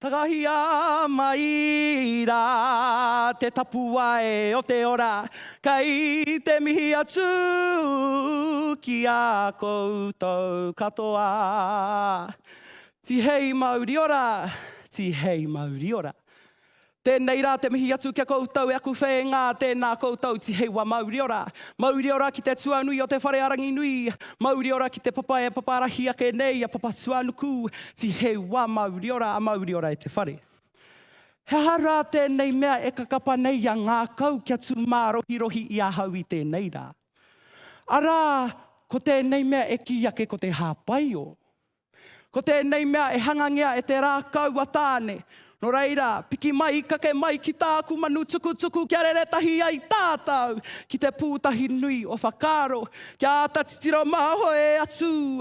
Takahia mai rā, te tapua e o te ora, kai te mihi atu ki a koutou katoa. Tihei Māori ora, tihei Māori ora. Tēnei rā te mihi atu kia koutou e aku whenga, tēnā koutou tihei wa Māori ora. Māori ora ki te tuanui o te whare arangi nui. Māori ora ki te papa e paparahi ake nei, a papa tuanuku. Tihei wa Māori ora, a Māori ora e te whare. He hara tēnei mea e kakapa nei a ngā kau kia tu mārohirohi i ahau i tēnei rā. Arā, ko tēnei mea e ki ake ko te hāpaio. Ko tēnei mea e hangangia e te rā kau a tāne. No reira, piki mai, kake mai ki tāku manu tuku kia reretahi ai tātou. Ki te pūtahi nui o whakaro, kia ata titiro māho e atu.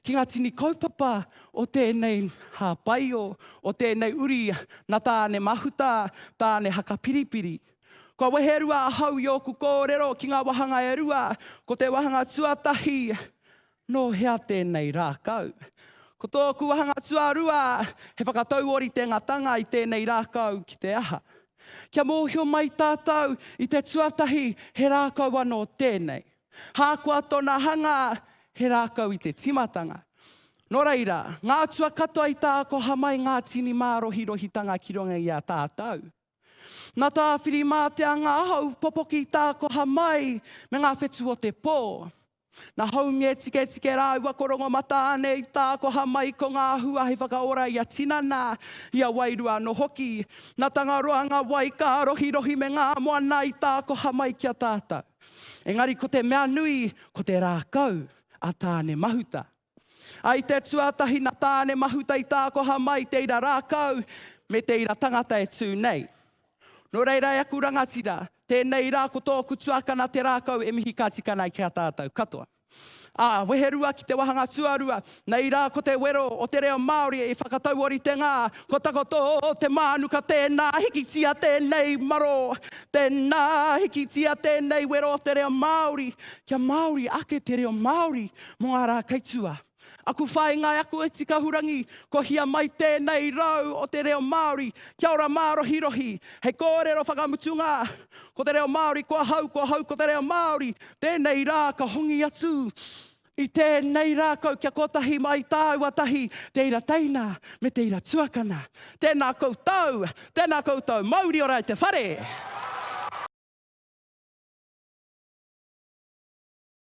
Ki ngā tini kaupapa o tēnei hāpaio, o tēnei uri, na tāne mahuta, tāne haka piripiri. Kua weherua a hau i oku kōrero ki ngā wahanga e rua, ko te wahanga tuatahi, no hea tēnei rākau. Ko tōku wahanga tuarua, he whakatau ori te ngatanga i tēnei rākau ki te aha. Kia mōhio mai tātou i te tuatahi, he rākau anō tēnei. Hākua tōna hanga, he rākau i te timatanga. Nō reira, ngā tua katoa i tāko hamai ngā tini mārohirohitanga ki ronga i a tātou. Nā tā whiri mā te anga ahau popoki i tāko hamai me ngā whetu o te pō. Nā haumi e tike rā ua korongo matāne i tāko hamai ko ngā hua he whakaora i a tinana i a wairua no hoki. Nā tangaroanga wai ka rohi me ngā moana i tāko hamai kia tātou. Engari ko te mea nui, ko te rākau a tāne mahuta. Ai te tuatahi na tāne mahuta i tāko hamai teira rākau me teira tangata e tū nei. No reira e aku rangatira, tēnei rā ko tōku tuakana te rākau e mihi kātikana i kia tātou katoa. Weherua ki te wahanga tuarua, nei rā ko te wero o te reo Māori e whakatau ori te ngā, ko takoto te mānuka tēnā hikitia tēnei maro, tēnā hikitia tēnei wero o te reo Māori, kia Māori ake te reo Māori mō ngā rā kaitua. Aku whainga aku e tika hurangi, ko hia mai tēnei rau o te reo Māori, kia ora mārohirohi, hei kōrero whakamutunga, ko te reo Māori, ko hau ko te reo Māori, tēnei rā ka hongi atu, i tēnei rā kau kia kotahi mai tāua tahi, teira teina me teira tuakana, tēnā koutou, Māori ora i te whare.